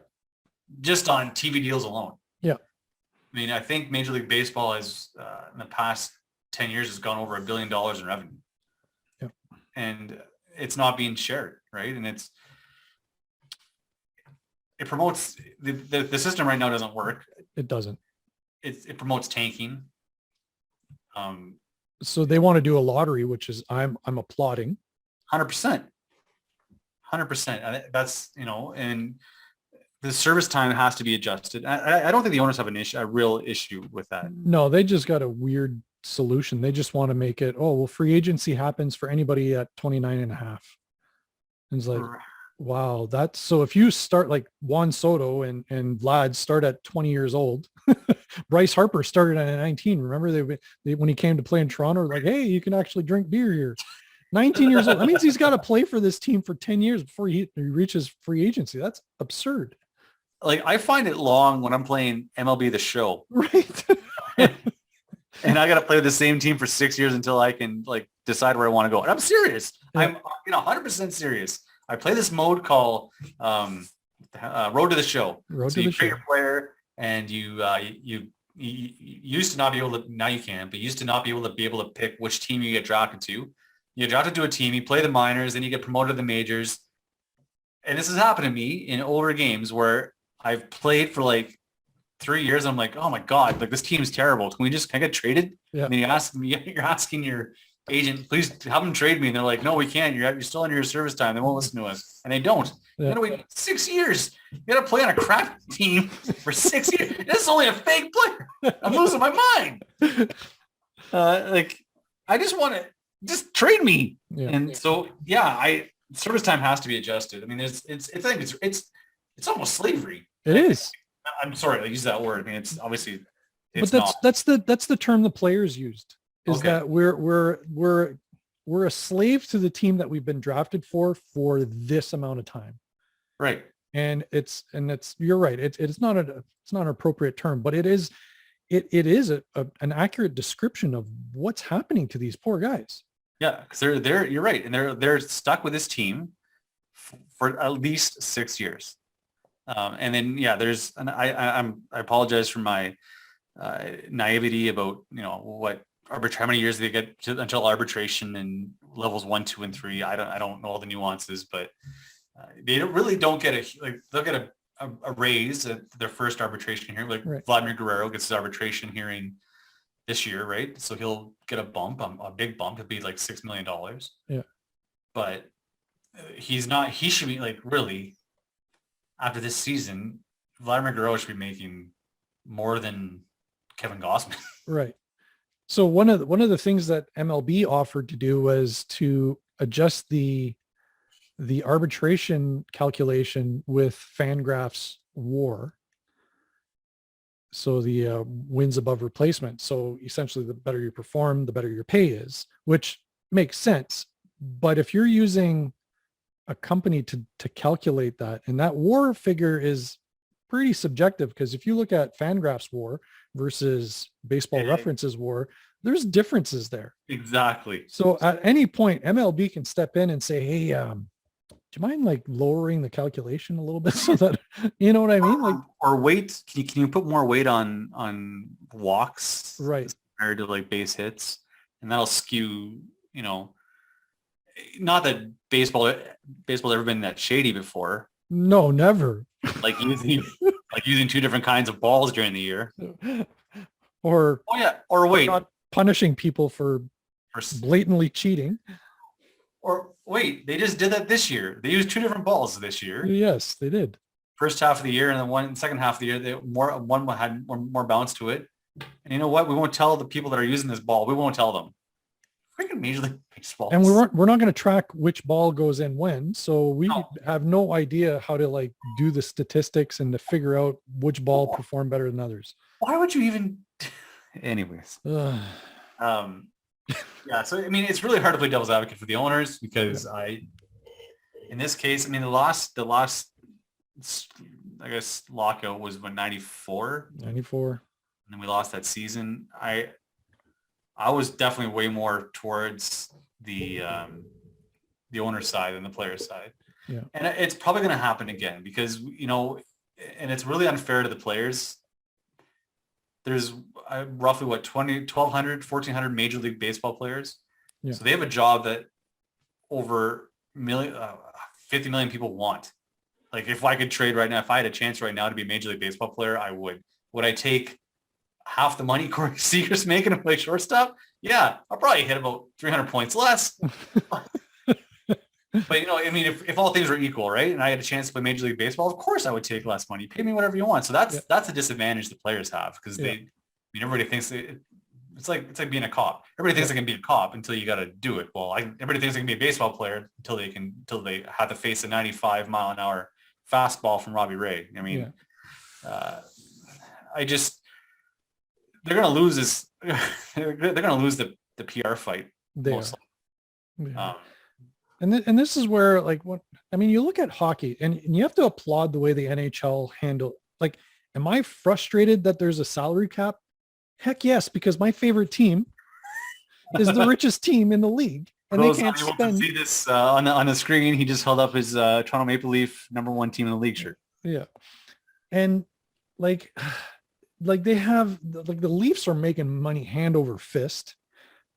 Just on TV deals alone. Yeah. I mean, I think Major League Baseball has, in the past 10 years, has gone over $1 billion in revenue. Yeah. And it's not being shared, right? And it promotes, the system right now doesn't work. It doesn't. It promotes tanking. So they want to do a lottery, which is I'm applauding. 100%. 100%. That's, and the service time has to be adjusted. I don't think the owners have a real issue with that. No, they just got a weird solution. They just want to make it, free agency happens for anybody at 29 and a half. And it's like, wow, that's so if you start like Juan Soto and Vlad start at 20 years old, Bryce Harper started at 19. Remember they when he came to play in Toronto, like, hey, you can actually drink beer here. 19 years old. That means he's got to play for this team for 10 years before he reaches free agency. That's absurd. Like, I find it long when I'm playing MLB The Show. Right. And I got to play with the same team for 6 years until I can decide where I want to go. And I'm serious. Yeah. I'm 100% serious. I play this mode called Road to the Show. You pick your player and you used to not be able to, now you can, but you used to not be able to pick which team you get drafted to. You get drafted to a team, you play the minors, then you get promoted to the majors. And this has happened to me in older games where I've played for 3 years. I'm like, oh my God, this team's terrible. Can I get traded? Yeah. And then you're asking your agent, please have them trade me. And they're like, no, we can't. You're still under your service time. They won't listen to us. And they don't. Yeah. You got to wait 6 years. You got to play on a crap team for 6 years. This is only a fake player. I'm losing my mind. I just want to just trade me. Yeah. And so, yeah, service time has to be adjusted. I mean, I think it's almost slavery. It is. I'm sorry I use that word. I mean, it's obviously But it's not. that's the term the players used, is Okay. that we're a slave to the team that we've been drafted for this amount of time. Right. And you're right. It's not an appropriate term, but it is an accurate description of what's happening to these poor guys. Yeah, because you're right, and they're stuck with this team for at least 6 years. And then and I apologize for my naivety about how many years they get until arbitration and levels 1, 2, and 3. I don't know all the nuances, but they don't get they'll get a raise at their first arbitration hearing. Like Right. Vladimir Guerrero gets his arbitration hearing this year, right? So he'll get a bump, a big bump. It'd be like $6 million. Yeah. But he's not. He should be really after this season. Vladimir Guerrero should be making more than Kevin Gossman. Right. So one of the things that MLB offered to do was to adjust the arbitration calculation with Fangraphs WAR. So the wins above replacement. So essentially, the better you perform, the better your pay is, which makes sense. But if you're using a company to calculate that, and that WAR figure is pretty subjective, because if you look at Fangraphs WAR versus Baseball References WAR, there's differences there. Exactly. So at any point, MLB can step in and say, hey, do you mind lowering the calculation a little bit so that, you know what I mean? Or weight. Can you put more weight on walks? Right. Compared to base hits, and that'll skew, not that baseball's ever been that shady before. No, never. Using two different kinds of balls during the year. Or wait. Not punishing people for blatantly cheating. Or wait, they just did that this year. They used two different balls this year. Yes, they did. First half of the year, and then second half of the year, one had more bounce to it. And you know what? We won't tell the people that are using this ball. We won't tell them. Freaking Major League Baseball. And we're not going to track which ball goes in when. So we have no idea how to do the statistics and to figure out which ball performed better than others. Why would you even? Anyways. Yeah, so I mean, it's really hard to play devil's advocate for the owners, because in this case, I mean, the last, I guess, lockout was when 94, and then we lost that season. I was definitely way more towards the owner side than the player side. Yeah. And it's probably going to happen again, because, and it's really unfair to the players. There's roughly 1,200, 1,400 Major League Baseball players. Yeah. So they have a job that over 50 million people want. If I could trade right now, if I had a chance right now to be a Major League Baseball player, I would. Would I take half the money Corey Seager's making to play shortstop? Yeah, I'll probably hit about 300 points less. But, I mean, if all things were equal, right, and I had a chance to play Major League Baseball, of course I would take less money. Pay me whatever you want. So that's a disadvantage the players have, because everybody thinks it's like being a cop. Everybody thinks they can be a cop until you got to do it. Well, everybody thinks they can be a baseball player until they have to face a 95-mile-an-hour fastball from Robbie Ray. I mean, they're going to lose this. They're going to lose the PR fight. And this is where, you look at hockey and you have to applaud the way the NHL handle. Am I frustrated that there's a salary cap? Heck yes, because my favorite team is the richest team in the league, and they can't spend. See this on the screen. He just held up his Toronto Maple Leaf #1 team in the league shirt. Yeah, and they have the Leafs are making money hand over fist.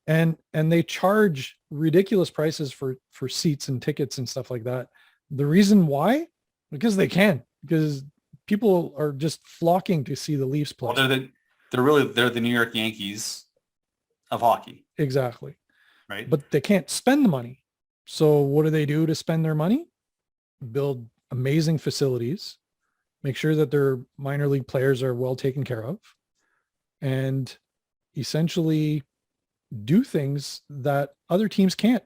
And they charge ridiculous prices for seats and tickets and stuff like that. The reason why? Because they can. Because people are just flocking to see the Leafs play. Well, they're the New York Yankees of hockey. Exactly. Right. But they can't spend the money. So what do they do to spend their money? Build amazing facilities, make sure that their minor league players are well taken care of, and essentially do things that other teams can't,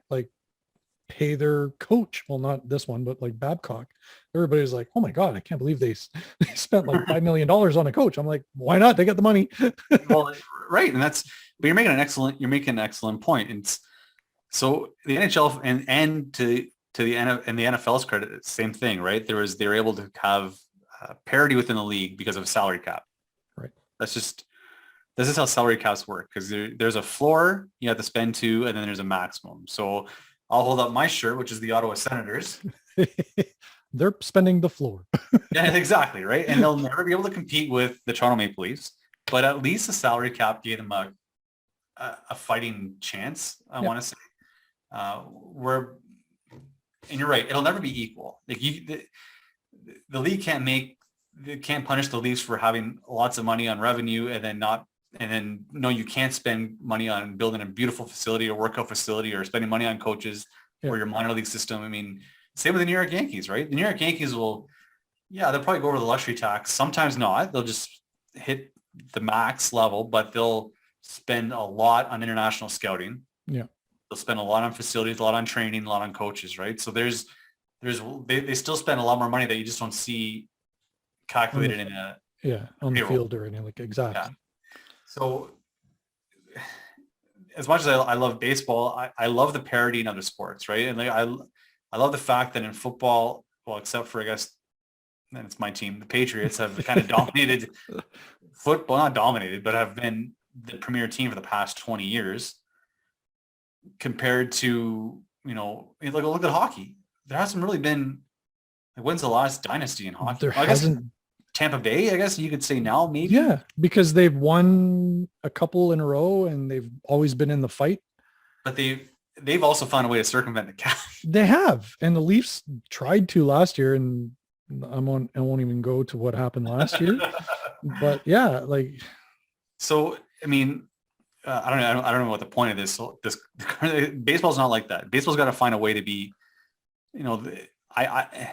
pay their coach. Well, not this one, but like Babcock. Everybody's like, oh my God, I can't believe they spent like $5 million on a coach. I'm like, why not? They got the money. Well, right. And but you're making an excellent point. And so the NHL and to the NFL's credit, same thing, right? They were able to have parity within the league because of salary cap. Right. This is how salary caps work, because there's a floor you have to spend to, and then there's a maximum. So I'll hold up my shirt, which is the Ottawa Senators. They're spending the floor. Yeah, exactly, right? And they'll never be able to compete with the Toronto Maple Leafs, but at least the salary cap gave them a fighting chance, I want to say. And you're right, it'll never be equal. Like the league can't punish the Leafs for having lots of money on revenue and then no, you can't spend money on building a beautiful facility or workout facility or spending money on coaches or your minor league system. I mean, same with the New York Yankees, right? The New York Yankees they'll probably go over the luxury tax. Sometimes not. They'll just hit the max level, but they'll spend a lot on international scouting. Yeah. They'll spend a lot on facilities, a lot on training, a lot on coaches, right? So they still spend a lot more money that you just don't see calculated on the field or anything, like exactly. Yeah. So as much as I love baseball, I love the parity in other sports, right? And I love the fact that in football, well, except for, I guess, and it's my team, the Patriots have kind of dominated football, not dominated, but have been the premier team for the past 20 years compared to, look at hockey. There hasn't really been, when's the last dynasty in hockey? There hasn't. Tampa Bay, I guess you could say now, maybe. Yeah, because they've won a couple in a row and they've always been in the fight. But they've also found a way to circumvent the cap. They have, and the Leafs tried to last year, and I won't even go to what happened last year. But yeah, like. So I mean, I don't know what the point of this baseball's not like that. Baseball's got to find a way to be, and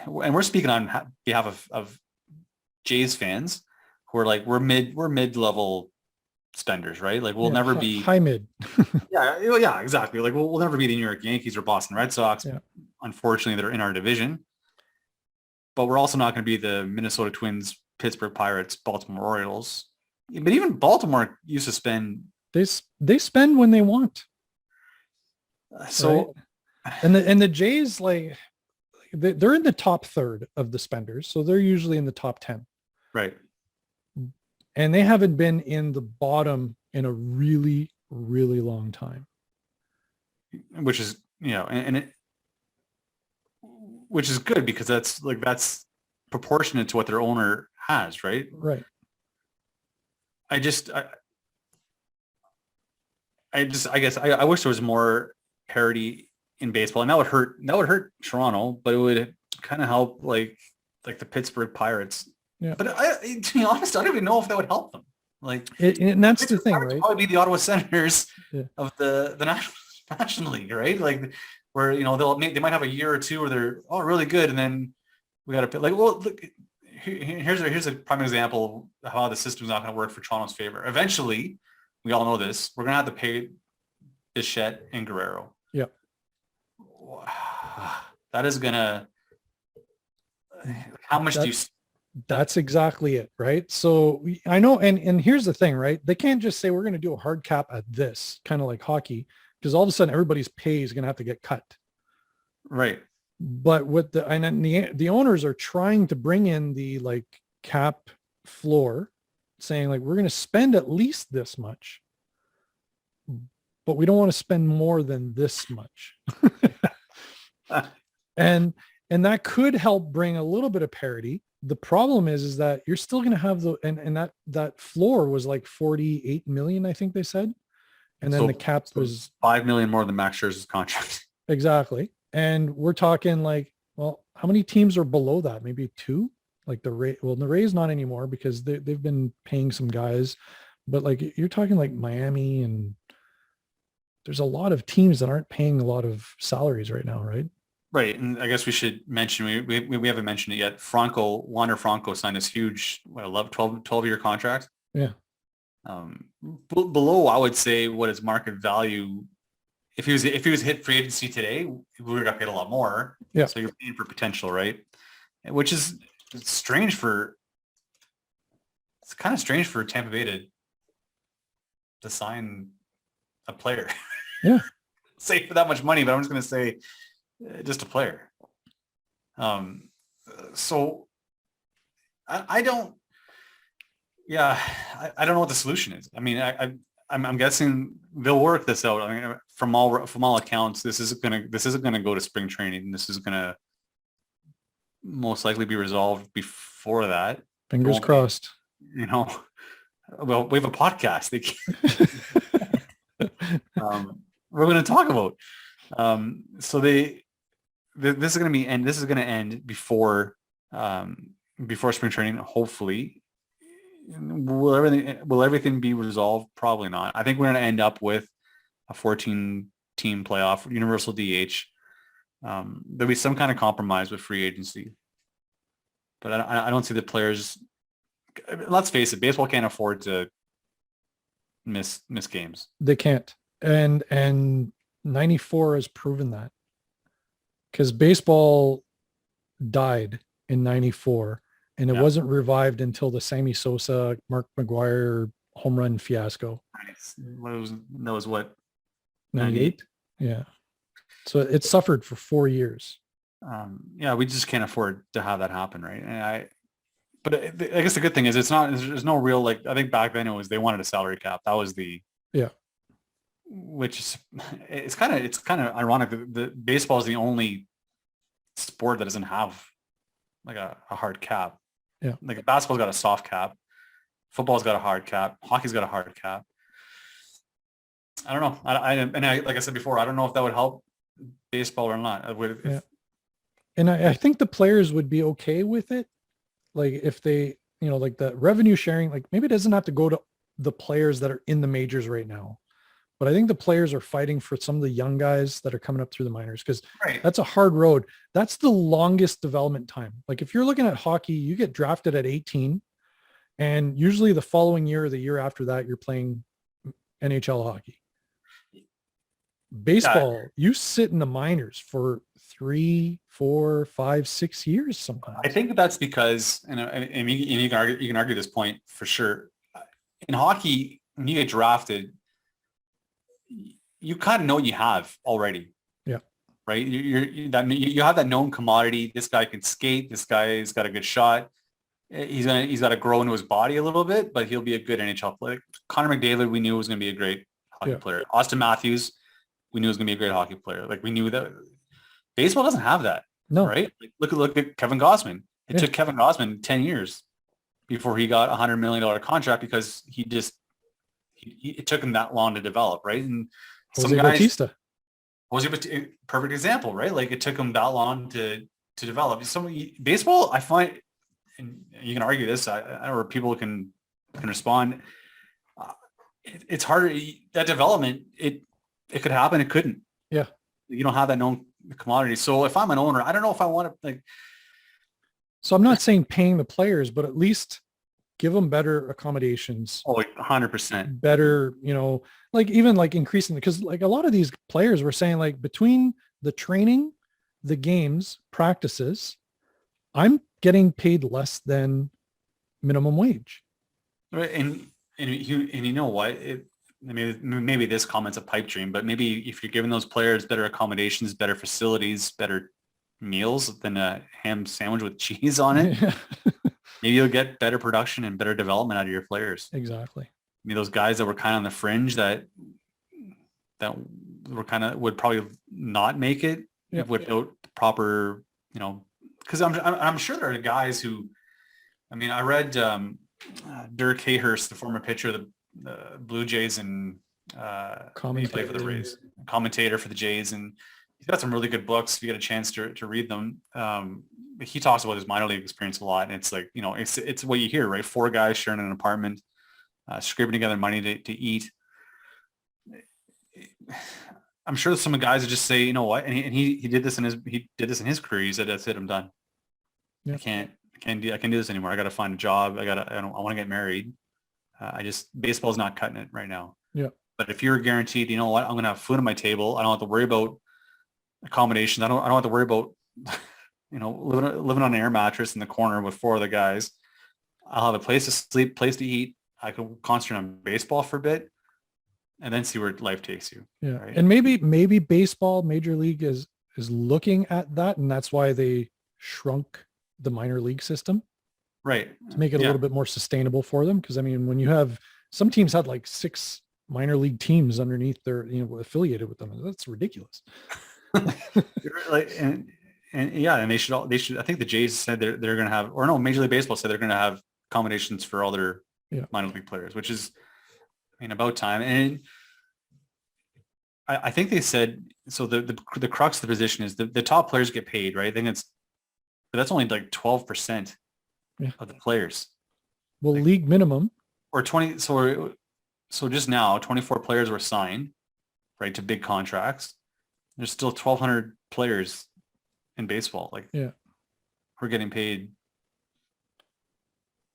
we're speaking on behalf of Jays fans who are like, we're mid-level spenders, right? Like we'll never be high mid. yeah, exactly. Like we'll never be the New York Yankees or Boston Red Sox. Yeah. Unfortunately, they're in our division, but we're also not going to be the Minnesota Twins, Pittsburgh Pirates, Baltimore Orioles. But even Baltimore used to spend. They spend when they want. So, right? and the Jays, like, they're in the top third of the spenders, so they're usually in the top 10. Right. And they haven't been in the bottom in a really, really long time. Which is, which is good because that's proportionate to what their owner has, right? Right. I guess I wish there was more parity in baseball, and that would hurt Toronto, but it would kind of help like the Pittsburgh Pirates. Yeah. But to be honest, I don't even know if that would help them. Like, and that's the thing, right? Probably be the Ottawa Senators of the National League, right? Like, where they might have a year or two where they're really good, and then we got to look. Here's a prime example of how the system's not going to work for Toronto's favor. Eventually, we all know this. We're going to have to pay Bichette and Guerrero. Yeah. That is going to. How much do you? That's exactly it, right? So I know, and here's the thing, right? They can't just say we're going to do a hard cap at this, kind of like hockey, because all of a sudden everybody's pay is going to have to get cut. Right. But with the owners are trying to bring in the like cap floor, saying like we're going to spend at least this much, but we don't want to spend more than this much. and that could help bring a little bit of parity. The problem is that you're still going to have and that floor was like 48 million, I think they said. And then the cap was 5 million more than Max Scherzer's contract. Exactly. And we're talking like, well, how many teams are below that? Maybe two? Like the Rays not anymore because they've been paying some guys, but like you're talking like Miami, and there's a lot of teams that aren't paying a lot of salaries right now, right? Right. And I guess we should mention, we haven't mentioned it yet. Wander Franco signed this huge 12-year contract. Yeah. Below, I would say what his market value if he was hit free agency today, we would have got paid a lot more. Yeah. So you're paying for potential, right? Which is strange it's kind of strange for Tampa Bay to sign a player. Yeah. Say for that much money, but I'm just going to say just a player. So I don't, yeah, I don't know what the solution is. I mean, I'm guessing they'll work this out. I mean, from all accounts, this isn't gonna go to spring training. This is gonna most likely be resolved before that. Fingers crossed. You know, well, we have a podcast. We're going to talk about. So this is going to end before spring training. Hopefully, will everything be resolved? Probably not. I think we're going to end up with a 14-team playoff, universal DH. There'll be some kind of compromise with free agency, but I don't see the players. Let's face it, baseball can't afford to miss games. They can't. And 94 has proven that, because baseball died in 94 and it wasn't revived until the Sammy Sosa, Mark McGuire home run fiasco. That was what? 98? Yeah. So it suffered for 4 years. We just can't afford to have that happen, right? But I guess the good thing is there's no real, like, I think back then it was, they wanted a salary cap. That was which is, it's kind of ironic that the baseball is the only sport that doesn't have like a hard cap. Yeah. Like basketball's got a soft cap. Football's got a hard cap. Hockey's got a hard cap. I don't know. Like I said before, I don't know if that would help baseball or not. And I think the players would be okay with it. Like if they, like the revenue sharing, like maybe it doesn't have to go to the players that are in the majors right now. But I think the players are fighting for some of the young guys that are coming up through the minors, because that's a hard road. That's the longest development time. Like if you're looking at hockey, you get drafted at 18 and usually the following year or the year after that, you're playing NHL hockey. Baseball, you sit in the minors for 3, 4, 5, 6 years sometimes. I think that's because, and you can argue this point for sure. In hockey, when you get drafted, you kind of know what you have already. Yeah. Right. You have that known commodity. This guy can skate. This guy's got a good shot. He's got to grow into his body a little bit, but he'll be a good NHL player. Connor McDavid, we knew was going to be a great hockey player. Austin Matthews, we knew was going to be a great hockey player. Like we knew that. Baseball doesn't have that. No. Right. Like, look at Kevin Gossman. It took Kevin Gossman 10 years before he got $100 million contract, because it took him that long to develop, right? And some guys, perfect example, right? Like it took him that long to develop. Baseball, I find, and you can argue this, or people can respond. It's harder. That development, it could happen, it couldn't. Yeah, you don't have that known commodity. So if I'm an owner, I don't know if I want to . So I'm not saying paying the players, but at least give them better accommodations. Oh, 100%. Better, like even like increasing, because like a lot of these players were saying, like between the training, the games, practices, I'm getting paid less than minimum wage. Right. And you know what? Maybe this comment's a pipe dream, but maybe if you're giving those players better accommodations, better facilities, better meals than a ham sandwich with cheese on it, maybe you'll get better production and better development out of your players. Exactly. I mean, those guys that were kind of on the fringe that were would probably not make it without proper, because I'm sure there are guys who, I read Dirk Hayhurst, the former pitcher of the Blue Jays, and he played for the Rays, commentator for the Jays, and he's got some really good books if you get a chance to read them. He talks about his minor league experience a lot, and it's like, it's what you hear, right? 4 guys sharing an apartment, scraping together money to eat. I'm sure some of the guys would just say, you know what, and he did this in his career. He said, "That's it, I'm done. Yeah. I can't do this anymore. I got to find a job. I want to get married. Baseball's not cutting it right now." Yeah. But if you're guaranteed, you know what, I'm going to have food on my table. I don't have to worry about accommodations. I don't have to worry about, living on an air mattress in the corner with four other guys. I'll have a place to sleep, place to eat. I can concentrate on baseball for a bit and then see where life takes you. Yeah. Right? And maybe baseball, Major League is looking at that. And that's why they shrunk the minor league system. Right. To make it a little bit more sustainable for them. Because I mean, when you have, some teams had like 6 minor league teams underneath their, affiliated with them. That's ridiculous. And they should, I think the Jays said they're going to have, or no, Major League Baseball said they're going to have accommodations for all their minor league players, which is, about time. And I think they said, so the crux of the position is the top players get paid, right? I think but that's only like 12% of the players. Well, league minimum. Or 20. So just now 24 players were signed, right, to big contracts. There's still 1,200 players in baseball. We're getting paid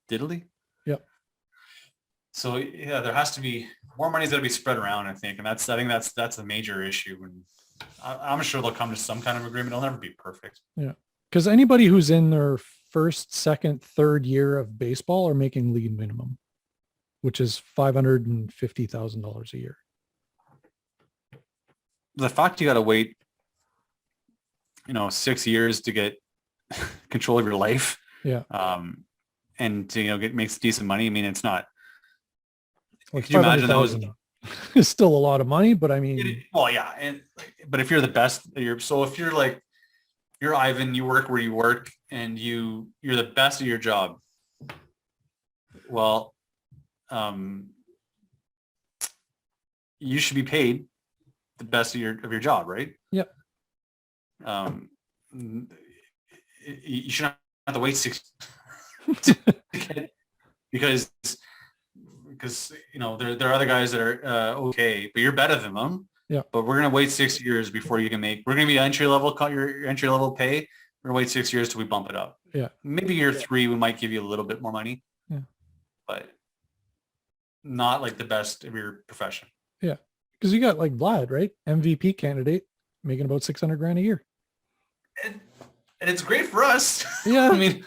diddly. Yep. So there has to be more money's got to be spread around, I think. And I think that's a major issue. And I'm sure they'll come to some kind of agreement. It'll never be perfect. Yeah. Because anybody who's in their first, second, third year of baseball are making league minimum, which is $550,000 a year. The fact you got to wait, 6 years to get control of your life. Yeah. And to, makes decent money. I mean, it's not. Like could you imagine that was is still a lot of money, but I mean, but if you're the best, if you're like, you're Ivan, you work where you work and you're the best at your job. Well, you should be paid the best of your job, right? Yep. You shouldn't have to wait 6 because there are other guys that are okay, but you're better than them. Yeah. But we're gonna wait 6 years before you can we're gonna be entry level, your entry level pay. We're gonna wait 6 years till we bump it up. Yeah. Maybe year 3 we might give you a little bit more money. Yeah. But not like the best of your profession. Yeah. Because you got like Vlad, right? MVP candidate making about $600,000 a year. And it's great for us. Yeah. I mean,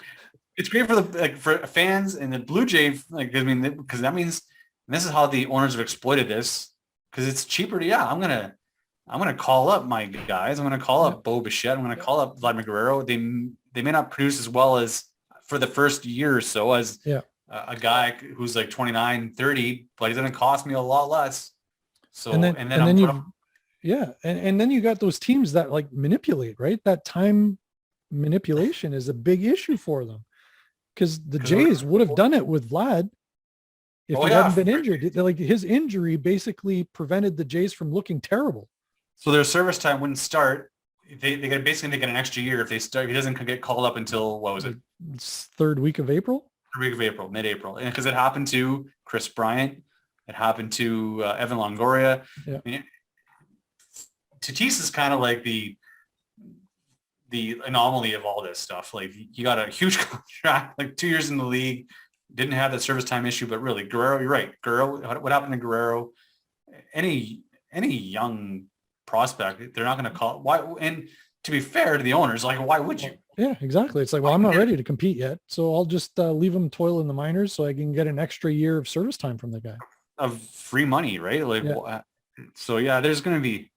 it's great for for fans and the Blue Jay, because that means, and this is how the owners have exploited this, because it's cheaper to, I'm gonna call up my guys. I'm gonna call up Bo Bichette. I'm gonna call up Vladimir Guerrero. They may not produce as well as for the first year or so as a guy who's like 29, 30, but he's gonna cost me a lot less. So and then you got those teams that like manipulate, right? That time manipulation is a big issue for them, because the Jays would have done it with Vlad if he hadn't been injured. Like his injury basically prevented the Jays from looking terrible. So their service time wouldn't start. They get an extra year if he doesn't get called up until, what was it? Third week of April, mid-April. And because it happened to Chris Bryant, it happened to Evan Longoria. Yeah. I mean, Tatis is kind of like the anomaly of all this stuff. Like, you got a huge contract, like 2 years in the league, didn't have that service time issue, but really Guerrero, you're right. Guerrero, what happened to Guerrero? Any young prospect, they're not going to call. Why? And to be fair to the owners, like, why would you? Yeah, exactly. It's like, well, I'm not ready to compete yet, so I'll just leave him toil in the minors so I can get an extra year of service time from the guy. Of free money, right? Like, so there's going to be.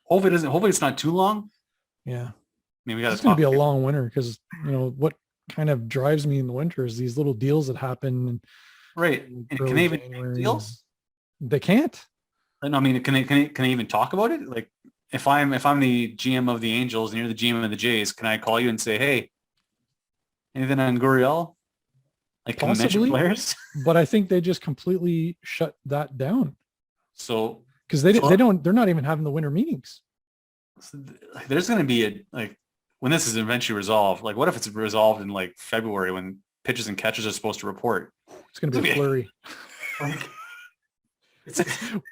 Hopefully it's not too long. Yeah. I mean, we got it's going to be a long winter, because what kind of drives me in the winter is these little deals that happen. Right. And can they even make deals? They can't. I mean, can they even talk about it? Like, if I'm the GM of the Angels and you're the GM of the Jays, can I call you and say, hey, anything on Gurriel? Like, can mention players? But I think they just completely shut that down. So because they're not even having the winter meetings. So there's going to be when this is eventually resolved, like, what if it's resolved in like February when pitchers and catchers are supposed to report? It's going to be a flurry. It's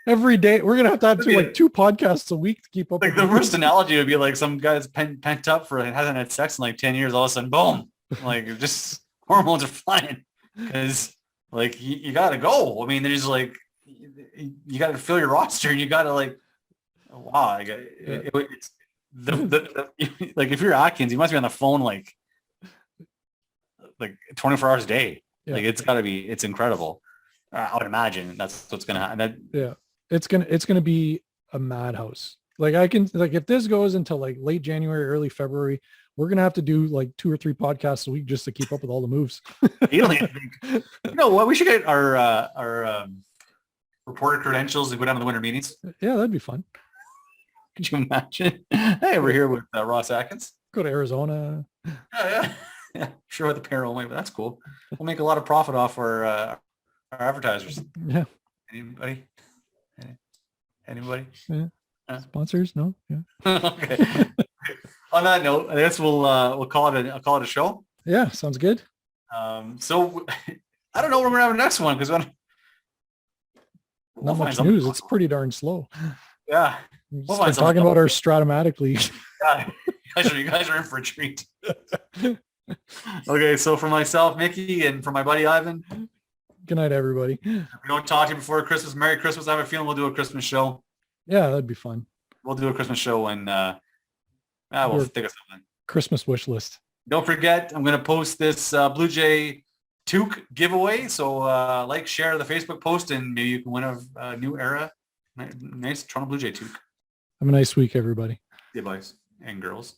every day. We're going to have to 2 podcasts a week to keep up. Like, the worst analogy would be like some guy's pent up for hasn't had sex in like 10 years. All of a sudden, boom, like, just hormones are flying because like you got to go. I mean, there's like, you got to fill your roster. You got to like, wow, it's like if you're Atkins, you must be on the phone like 24 hours a day. Yeah. Like it's got to be, it's incredible. I would imagine that's what's gonna happen. Yeah, it's gonna be a madhouse. Like I can like if this goes until like late January, early February, we're gonna have to do like 2 or 3 podcasts a week just to keep up with all the moves. Really, I think, you know what? We should get our reporter credentials and go down to the winter meetings. Yeah, that'd be fun. Could you imagine? Hey, we're here with Ross Atkins. Go to Arizona. Yeah, sure with the payroll, but that's cool. We'll make a lot of profit off our advertisers. Yeah. Anybody? Anybody? Yeah. Sponsors? No. Yeah. Okay. On that note, I guess we'll call it a show. Yeah, sounds good. So I don't know when we're having the next one because not much news. It's pretty darn slow. Yeah. We'll start talking about our Stratomatic League. Yeah. You guys are in for a treat. Okay, so for myself, Mickey, and for my buddy Ivan. Good night, everybody. If we don't talk to you before Christmas, Merry Christmas. I have a feeling we'll do a Christmas show. Yeah, that'd be fun. We'll do a Christmas show and we'll think of something. Christmas wish list. Don't forget, I'm going to post this Blue Jay toque giveaway. So like, share the Facebook post, and maybe you can win a new era. Nice Toronto Blue Jay toque. Have a nice week, everybody. Yeah, boys and girls.